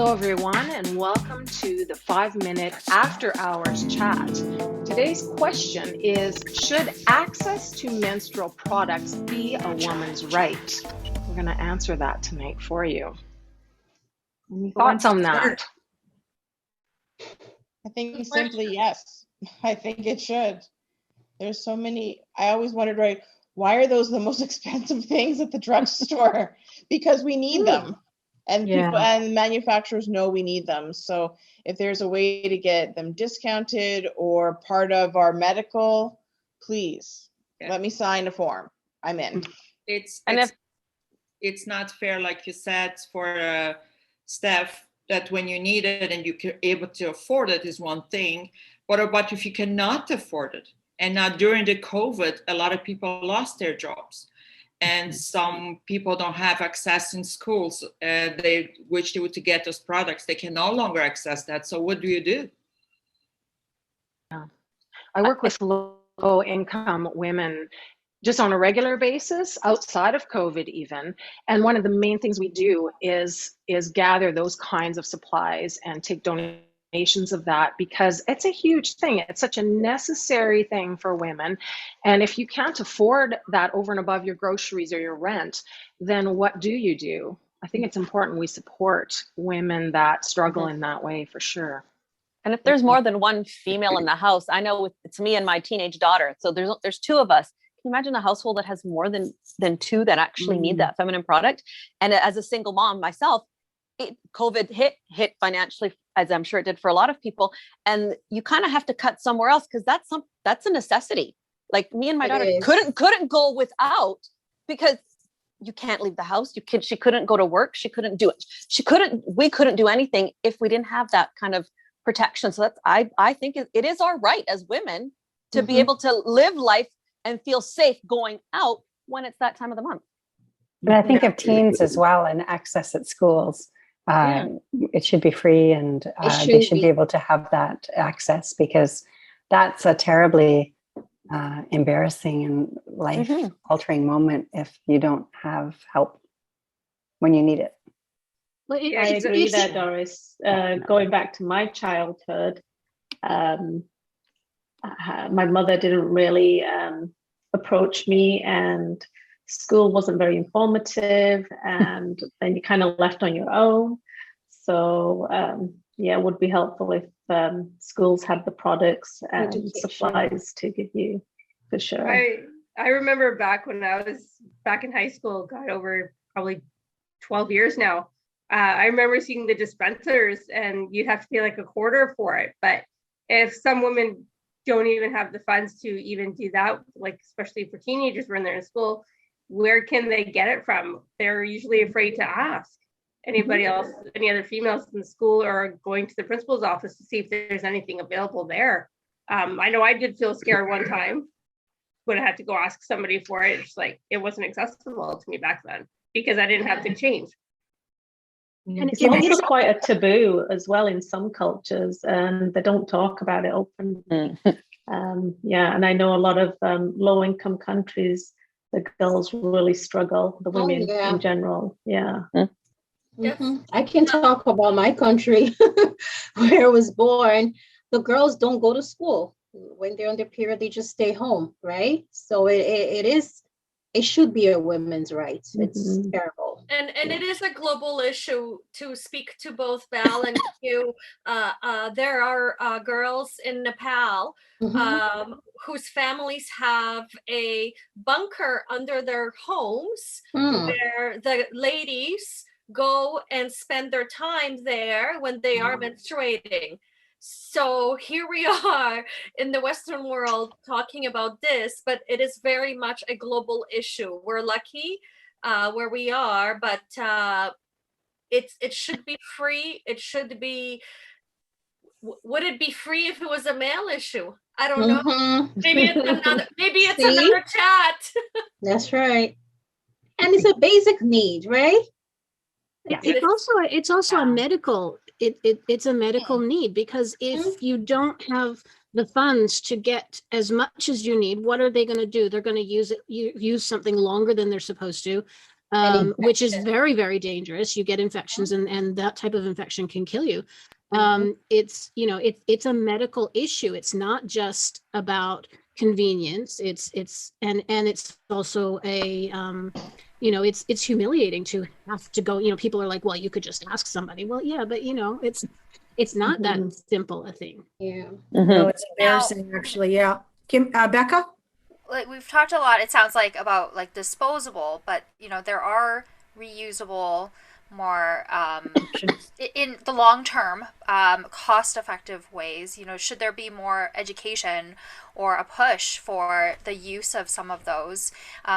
Hello, everyone, and welcome to the 5-minute after hours chat. Today's question is, should access to menstrual products be a woman's right? We're going to answer that tonight for you. Any thoughts on that? I think simply yes. I think it should. There's so many. I always wondered, right, why are those the most expensive things at the drugstore? Because we need them. And people and manufacturers know we need them. So if there's a way to get them discounted or part of our medical, please let me sign a form. I'm in. It's not fair, like you said, for staff that when you need it and you're able to afford it is one thing. What about if you cannot afford it? And now during the COVID, a lot of people lost their jobs. And some people don't have access in schools. They wish they would to get those products. They can no longer access that. So what do you do? I work with low-income women just on a regular basis, outside of COVID even. And one of the main things we do is gather those kinds of supplies and take donations of that, because it's a huge thing. It's such a necessary thing for women. And if you can't afford that over and above your groceries or your rent, then what do you do? I think it's important we support women that struggle in that way, for sure. And if there's more than one female in the house, I know it's me and my teenage daughter. So there's two of us. Can you imagine a household that has more than two that actually need that feminine product? And as a single mom myself, COVID hit financially, as I'm sure it did for a lot of people. And you kind of have to cut somewhere else, because that's a necessity. Like me and my daughter couldn't go without, because you can't leave the house. She couldn't go to work. She couldn't do it. We couldn't do anything if we didn't have that kind of protection. So I think it is our right as women to be able to live life and feel safe going out when it's that time of the month. But I think of teens as well, and access at schools. It should be free, and they should be able to have that access, because that's a terribly embarrassing and life-altering moment if you don't have help when you need it. Well, I agree there, Doris. Going back to my childhood, my mother didn't really approach me, and school wasn't very informative, and then you kind of left on your own. So it would be helpful if schools had the products and supplies to give you, for sure. I remember back when I was back in high school, got over probably 12 years now. I remember seeing the dispensers, and you'd have to pay like $0.25 for it. But if some women don't even have the funds to even do that, like especially for teenagers when they're in school, where can they get it from? They're usually afraid to ask anybody else, any other females in the school, or going to the principal's office to see if there's anything available there. I know I did feel scared one time when I had to go ask somebody for it. It's like, it wasn't accessible to me back then because I didn't have the change. And it's also quite a taboo as well in some cultures, and they don't talk about it openly. And I know a lot of low-income countries, the girls really struggle, the women in general. I can talk about my country where I was born. The girls don't go to school. When they're on their period, they just stay home, right? So it should be a women's right. It's terrible. And it is a global issue. To speak to both Val and you, there are girls in Nepal whose families have a bunker under their homes where the ladies go and spend their time there when they are menstruating. So here we are in the Western world talking about this, but it is very much a global issue. We're lucky where we are, but it should be free. It should be. Would it be free if it was a male issue? I don't know. Maybe it's another chat. That's right. And it's a basic need, right? Yeah. It's also a medical. It's a medical need, because if you don't have the funds to get as much as you need, what are they going to do? They're going to use something longer than they're supposed to. which is very, very dangerous. You get infections, and that type of infection can kill you. It's, you know, it's a medical issue. It's not just about convenience. It's also a, you know, it's humiliating to have to go, you know, people are like, well, you could just ask somebody. Well, yeah, but you know, it's not that simple a thing. Yeah. No, it's embarrassing, actually. Yeah. Kim, Becca? Like we've talked a lot, it sounds like, about like disposable, but you know, there are reusable, more in the long term, cost effective ways. You know, should there be more education or a push for the use of some of those,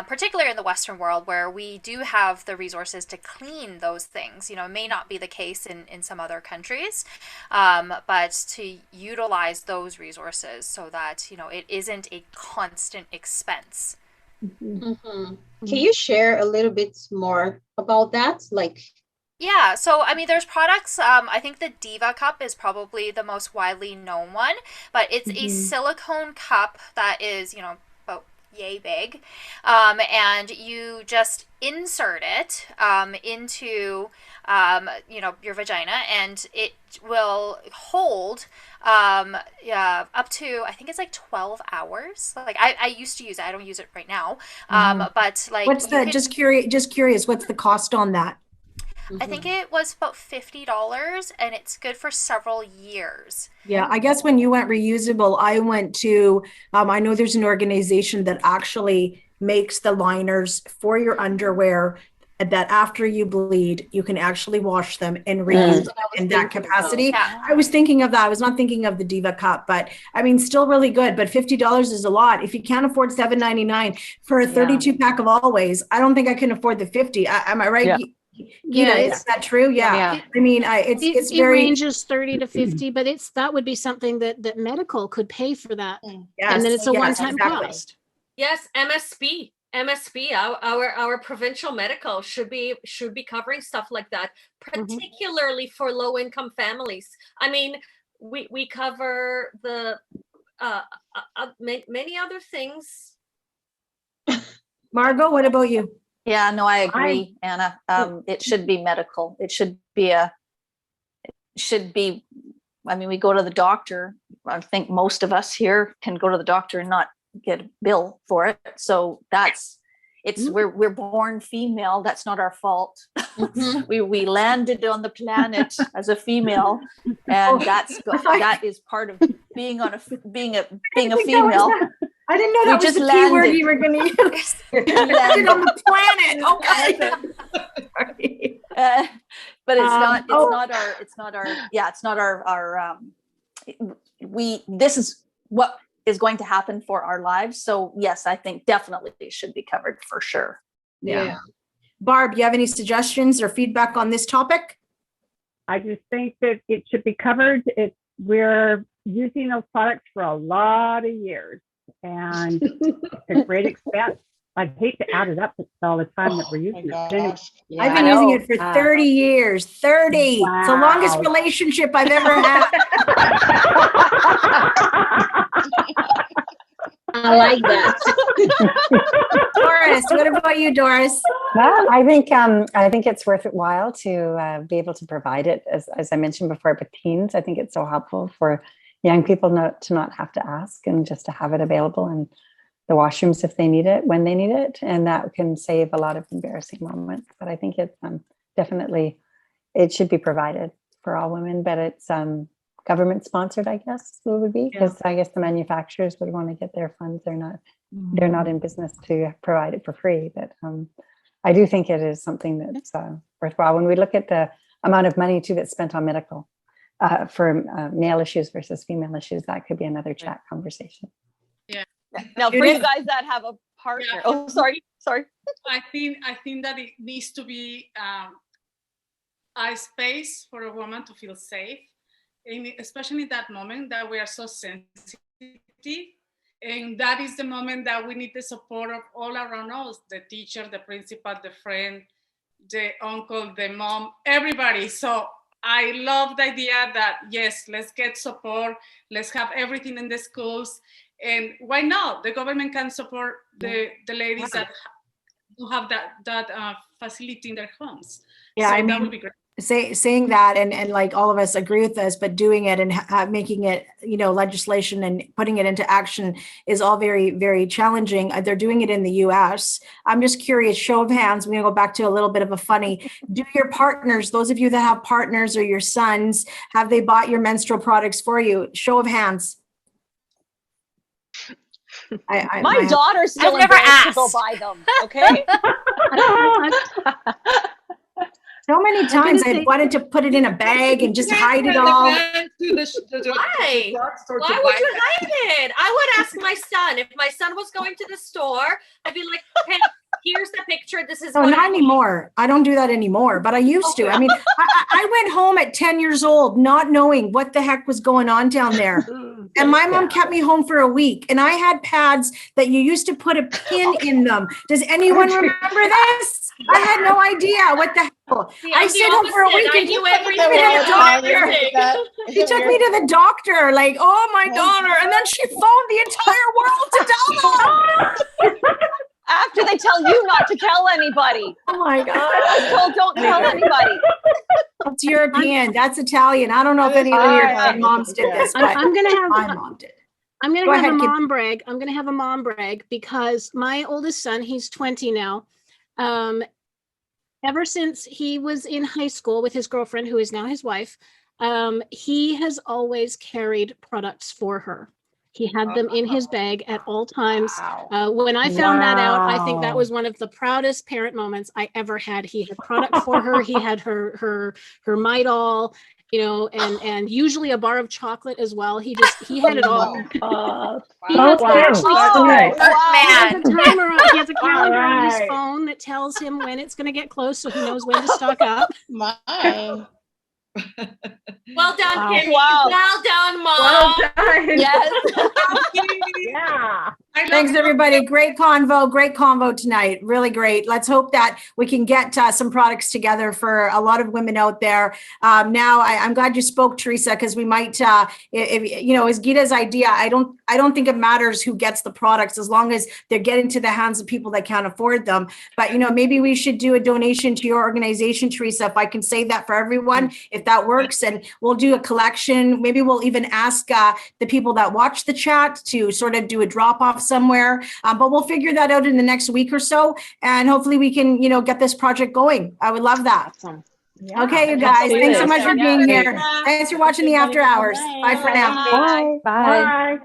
particularly in the Western world where we do have the resources to clean those things? You know, it may not be the case in some other countries, but to utilize those resources so that, you know, it isn't a constant expense. Can you share a little bit more about that? Like, yeah, so I mean, there's products. I think the Diva cup is probably the most widely known one, but it's a silicone cup that is, you know, about yay big, and you just insert it into you know, your vagina, and it will hold up to, I think it's like 12 hours. Like I used to use it. I don't use it right now. But like, What's the, just curious, what's the cost on that? I think it was about $50, and it's good for several years. Yeah, I guess when you went reusable, I went to, I know there's an organization that actually makes the liners for your underwear that after you bleed, you can actually wash them and reuse them in that capacity. Yeah. I was thinking of that. I was not thinking of the Diva cup, but I mean, still really good, but $50 is a lot. If you can't afford $7.99 for a 32 pack of Always, I don't think I can afford the 50. Am I right? Yeah. Yeah, is that true? Yeah. I mean, it's it very ranges 30 to 50, but that would be something that medical could pay for that. Yes, and then it's a one-time exactly. cost. Yes, MSP. Our provincial medical should be covering stuff like that, particularly for low income families. I mean, we cover the many other things. Margot, what about you? Yeah, no, I agree, Anna. It should be medical. It should be I mean, we go to the doctor. I think most of us here can go to the doctor and not get a bill for it. So we're born female. That's not our fault. We landed on the planet as a female, and that is part of being a female. I didn't know that was the key word you were going to use. Landed on the planet. Okay. But it's not our. This is what is going to happen for our lives. So yes, I think definitely it should be covered for sure. Yeah. Barb, you have any suggestions or feedback on this topic? I just think that it should be covered. We're using those products for a lot of years, and it's a great expense. I'd hate to add it up all the time that we're using it. Anyway, I've been using it for 30 years. 30. Wow. It's the longest relationship I've ever had. I like that. Doris, what about you, Doris? Well, I think it's worthwhile to be able to provide it, as I mentioned before, with teens. I think it's so helpful for young people to not have to ask, and just to have it available in the washrooms if they need it, when they need it, and that can save a lot of embarrassing moments. But I think it's definitely, it should be provided for all women, but it's government sponsored, I guess it would be, because I guess the manufacturers would want to get their funds. They're not in business to provide it for free, but I do think it is something that's worthwhile. When we look at the amount of money too that's spent on medical for male issues versus female issues, that could be another chat conversation. Yeah. Now, for you guys that have a partner, sorry. I think that it needs to be a space for a woman to feel safe, and especially in that moment that we are so sensitive, and that is the moment that we need the support of all around us: the teacher, the principal, the friend, the uncle, the mom, everybody. So I love the idea that yes, let's get support, let's have everything in the schools. And why not? The government can support the ladies that to have that facility in their homes. Yeah, so I mean, that would be great. saying that, and like all of us agree with this, but doing it and making it, legislation and putting it into action is all very, very challenging. They're doing it in the US. I'm just curious, show of hands, we're gonna go back to a little bit of a funny. Do your partners, those of you that have partners or your sons, have they bought your menstrual products for you? Show of hands. My daughter's still I've never embarrassed to go asked. buy them. Okay. So many times I wanted to put it in a bag and just hide it all. Why? Why would you hide it? I would ask my son. If my son was going to the store, I'd be like, "Hey, here's the picture. This is No, what not anymore. I don't do that anymore, but I used to. I mean, I went home at 10 years old, not knowing what the heck was going on down there. And my mom kept me home for a week, and I had pads that you used to put a pin in them. Does anyone remember this? I had no idea what the hell. See, I I'm stayed the home for a opposite. week I and knew she took me to the doctor. She took me to the doctor, like, oh my daughter. And then she phoned the entire world to tell them. After they tell you not to tell anybody. Oh my God. I was told don't tell anybody. That's European. That's Italian. I don't know if any of your moms did this, but I'm gonna have my mom did. I'm Go gonna have ahead, a Kim. mom brag. I'm gonna have a mom brag because my oldest son, he's 20 now. Ever since he was in high school with his girlfriend, who is now his wife, he has always carried products for her. He had them in his bag at all times. When I found that out, I think that was one of the proudest parent moments I ever had. He had product for her. He had her Midol, and usually a bar of chocolate as well. He had it all. He has a timer on. He has a calendar on his phone that tells him when it's going to get close, so he knows when to stock up. Well done, Kimmy. Wow. Well done, Mom. Well done. Yes. Yeah. Thanks, everybody. Great convo tonight. Really great. Let's hope that we can get some products together for a lot of women out there. Now, I'm glad you spoke, Teresa, because we might, is Gita's idea. I don't think it matters who gets the products as long as they're getting to the hands of people that can't afford them. But, maybe we should do a donation to your organization, Teresa, if I can say that for everyone, if that works. And we'll do a collection. Maybe we'll even ask the people that watch the chat to sort of do a drop off somewhere. But we'll figure that out in the next week or so. And hopefully we can, get this project going. I would love that. Awesome. Yeah, okay, you guys. Thanks so much for being here. Thanks for watching the After Hours. Bye for now. Bye. Bye.